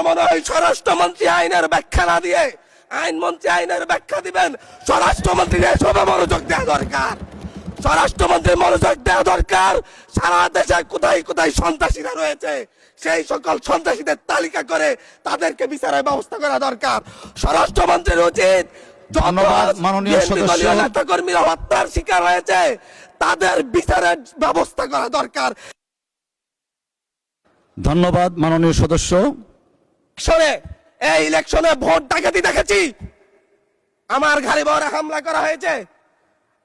মনে হয় স্বরাষ্ট্রমন্ত্রী আইনের ব্যাখ্যা না দিয়ে আইনমন্ত্রী আইনের ব্যাখ্যা দিবেন। স্বরাষ্ট্রমন্ত্রী এসবে মনোযোগ দেওয়া দরকার। স্বরাষ্ট্রমন্ত্রী মনোযোগ দেওয়া দরকার। সারা দেশে কোথায় কোথায় সন্ত্রাসীরা রয়েছে সেই সকল সন্ত্রাসীদের তালিকা করে তাদেরকে বিচারের ব্যবস্থা করা দরকার। স্বরাষ্ট্রমন্ত্রীর উচিত ধন্যবাদ মাননীয় সদস্য। নেতাকর্মীরা হত্যার শিকার হয়েছে তাদের বিচারের ব্যবস্থা করা দরকার। ধন্যবাদ মাননীয় সদস্য। এই ইলেকশনে ভোট ডাকাতি দেখেছি, আমার ঘাড়ি বহরে হামলা করা হয়েছে।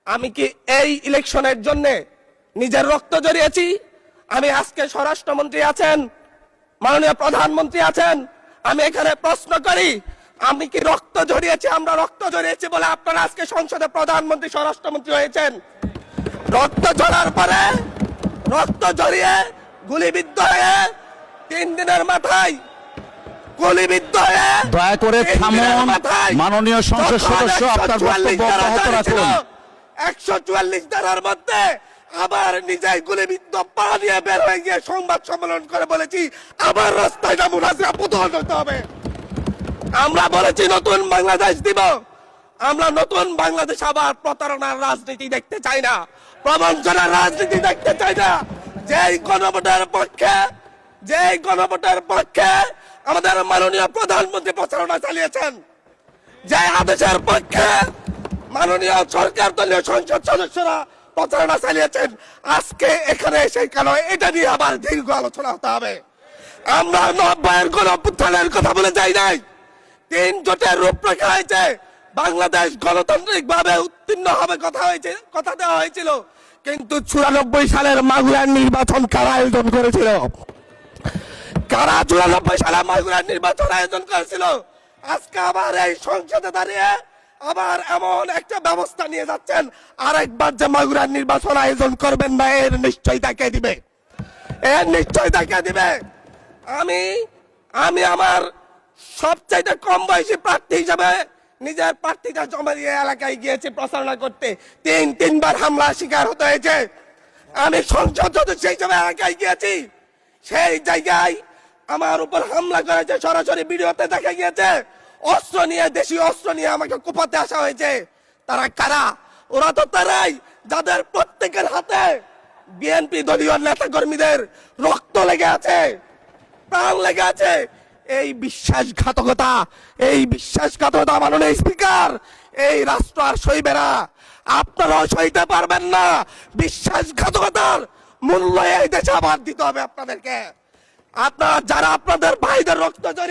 আমি কি এই ইলেকশনের জন্য নিজের রক্ত জড়িয়েছি? আমি আজকে স্বরাষ্ট্রমন্ত্রী আছেন, মাননীয় প্রধানমন্ত্রী আছেন, আমি এখানে প্রশ্ন করি আমি কি রক্ত জড়িয়েছি? আমরা রক্ত জড়িয়েছি বলে আপনারা আজকে সংসদে প্রধানমন্ত্রী স্বরাষ্ট্রমন্ত্রী হয়েছেন। রক্ত ঝরার পরে রক্ত জড়িয়ে গুলিবিদ্ধ হয়ে 3 দিনের মাথায় গুলিবিদ্ধ হয়ে দয়া করে থামুন মাননীয় সংসদ সদস্য, আপনার বক্তব্য অব্যাহত রাখুন। 144 ধারার মধ্যে আবার নিজেই গুলিবিদ্ধ পা দিয়ে বের হয়ে গিয়ে সংবাদ সম্মেলন করে বলেছি আবার রাস্তায় নামুন, আজকে প্রতিহত হতে হবে। আমরা বলেছি নতুন বাংলাদেশ দিব। আমরা নতুন বাংলাদেশ আবার প্রতারণার রাজনীতি দেখতে চাই না, প্রবঞ্চনার রাজনীতি দেখতে চাই না। যেই গণভোটের পক্ষে আমাদের মাননীয় প্রধানমন্ত্রী প্রচারণা চালিয়েছেন, যে আদেশের পক্ষে মাননীয় সরকার দলীয় সংসদ সদস্যরা প্রচারণা চালিয়েছেন, আজকে এখানে এসে কেন এটা নিয়ে আবার দীর্ঘ আলোচনা হতে হবে? আমরা 90-এর গণঅভ্যুত্থানের কথা বলে যাই নাই। 3 জোটের রূপরেখা হয়েছে, বাংলাদেশ গণতান্ত্রিক ভাবে উত্তীর্ণ হবে কথা দেওয়া হয়েছিল, কিন্তু 94 সালের মাগুরার নির্বাচন কারা আয়োজন করেছিল? কারা 94 সালে মাগুরার নির্বাচন আয়োজন করেছিল? আজকে আবার এই সংসদে দাঁড়িয়ে আবার এমন একটা ব্যবস্থা নিয়ে যাচ্ছেন, আরেকবার যে মাগুরার নির্বাচন আয়োজন করবেন না এর নিশ্চয় দেখিয়ে দিবে, এর নিশ্চয় দেখিয়ে দিবে। আমি আমার সবচাইতে কম বয়সী প্রার্থী হিসাবে নিজের প্রার্থীটা জমা দিয়ে এলাকায় গিয়েছি প্রচারণা করতে, 3বার হামলার শিকার হতে হয়েছে। আমি সংসদ সদস্য হিসাবে এলাকায় গিয়েছি, সেই জায়গায় আমার উপর হামলা করেছে, সরাসরি ভিডিওতে দেখা গিয়েছে। অস্ত্র নিয়ে, দেশীয় অস্ত্র নিয়ে আমাকে কোপাতে আসা হয়েছে। তারা কারা? ওরা তো তারাই যাদের প্রত্যেকের হাতে বিএনপি দলীয় নেতা কর্মীদের রক্ত লেগে আছে, প্রাণ লেগে আছে। এই বিশ্বাসঘাতকতা মাননীয় স্পিকার, এই রাষ্ট্র আর সইবে না, আপনারাও সইতে পারবেন না। বিশ্বাসঘাতকতার মূল্য এই দেশে আবার দিতে হবে আপনাদেরকে। আপনারা যারা আপনাদের ভাইদের রক্ত